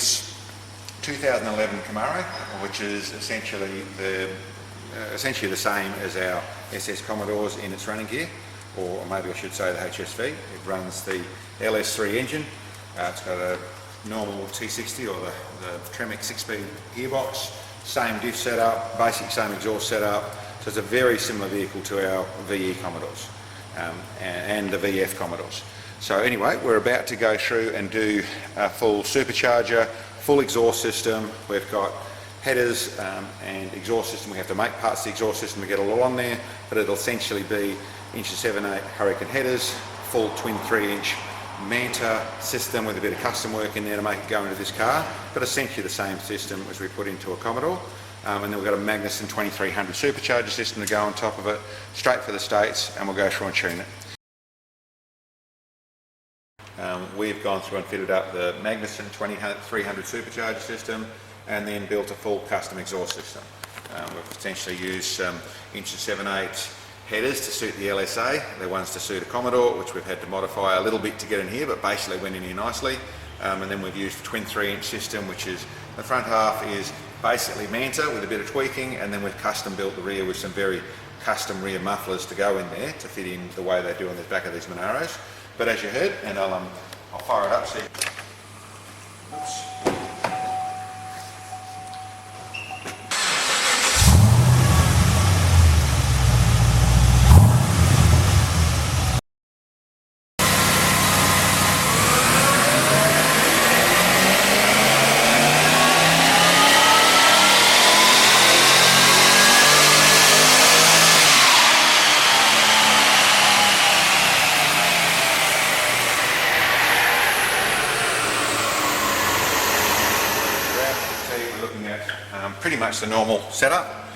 is 2011 Camaro, which is essentially the same as our SS Commodores in its running gear, or maybe I should say the HSV. It runs the LS3 engine. It's got a normal T60 or the Tremec 6-speed gearbox, same diff setup, basic same exhaust setup, so it's a very similar vehicle to our VE Commodores and the VF Commodores. So anyway, we're about to go through and do a full supercharger, full exhaust system. We've got headers and exhaust system. We have to make parts of the exhaust system to get it all on there, but it'll essentially be 7/8" Hurricane headers, full twin 3-inch Manta system with a bit of custom work in there to make it go into this car, but essentially the same system as we put into a Commodore. And then we've got a Magnuson 2300 supercharger system to go on top of it, straight for the States, and we'll go through and tune it. We've gone through and fitted up the Magnuson 2300 supercharger system and then built a full custom exhaust system. We've essentially used some 7/8" headers to suit the LSA. They're ones to suit a Commodore, which we've had to modify a little bit to get in here, but basically went in here nicely. And then we've used a twin 3-inch system, which is, the front half is basically Manta with a bit of tweaking, and then we've custom built the rear with some very custom rear mufflers to go in there to fit in the way they do on the back of these Monaros. But as you heard, and I'll fire it up so you... Oops. Pretty much the normal setup.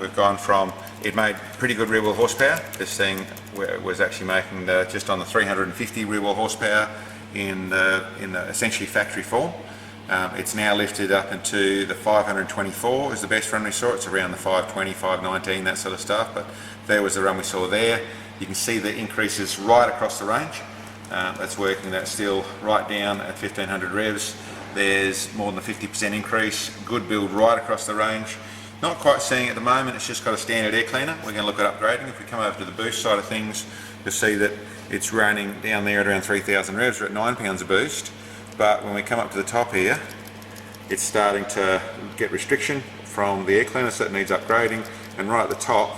We've gone from, it made pretty good rear wheel horsepower. This thing was actually making just on the 350 rear wheel horsepower in the essentially factory form. It's now lifted up into the 524 is the best run we saw. It's around the 520, 519, that sort of stuff, but there was the run we saw there. You can see the increases right across the range. That's working, that's still right down at 1500 revs. There's more than a 50% increase, good build right across the range. Not quite seeing at the moment, it's just got a standard air cleaner. We're going to look at upgrading. If we come over to the boost side of things, you'll see that it's running down there at around 3000 revs. We're at 9 pounds of boost, but when we come up to the top here, it's starting to get restriction from the air cleaner, so it needs upgrading. And right at the top,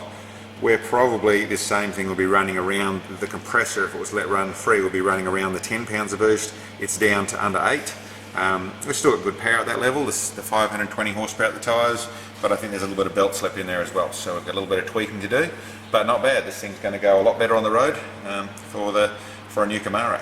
where probably this same thing will be running around, the compressor, if it was let run free, will be running around the 10 pounds of boost. It's down to under 8. We've still got good power at that level. This is the 520 horsepower at the tyres, but I think there's a little bit of belt slip in there as well, so we've got a little bit of tweaking to do, but not bad. This thing's going to go a lot better on the road for a new Camaro.